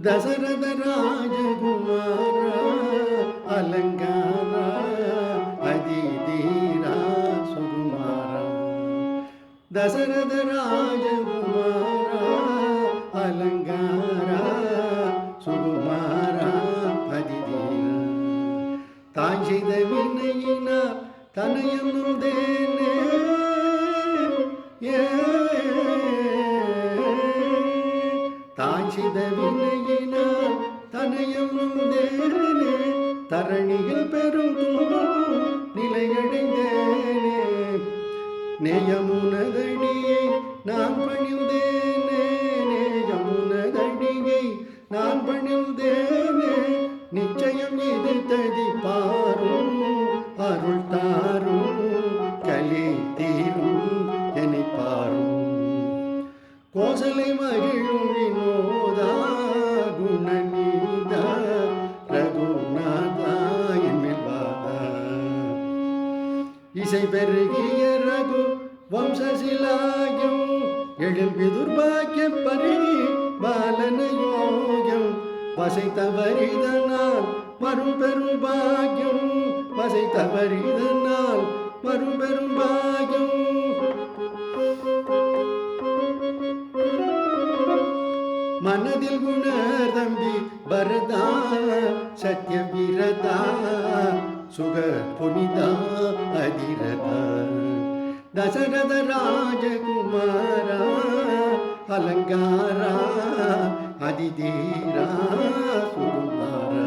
தசரத ராஜகுமார அலங்கார அதிதீரா சுகுமார தசரத ராஜகுமார அலங்கார சுகுமார அதிதீரா தான் செய்த வினையினார் தனையனும் தேனே தான் செய்த வினையினார் தனையனும் தேனே தரணியில் பெரும் துன்பம் நிலையடைந்தேனே நேயமுனதடியை நான் பணிந்தேனே நேயமுனதடியை நான் பணிந்தேனே நிச்சயம் இது ததி பாரும் அருள் தாரும் கலி தீரும் என்னை பாரும் கோசலை மகிழும் வினோதா குணநீதா ரகுநாதா என்மேல் வாதா இசை பெருகிய ரகு வம்சசிலாயம் எழில் விதுர்பாக்கிய பரி பாலன யோகம் வசை தவறிதனால் வரும் பெரும் பாக்கியம் வசை தவறிதனால் வரும் பெரும் பாக்கியம் மனதில் குணர் தம்பி பரதா சத்ய வீரதா சுக புனிதா அதிரதா தசரத ராஜகுமாரா அலங்காரா அதிதீரா சுகுமாரா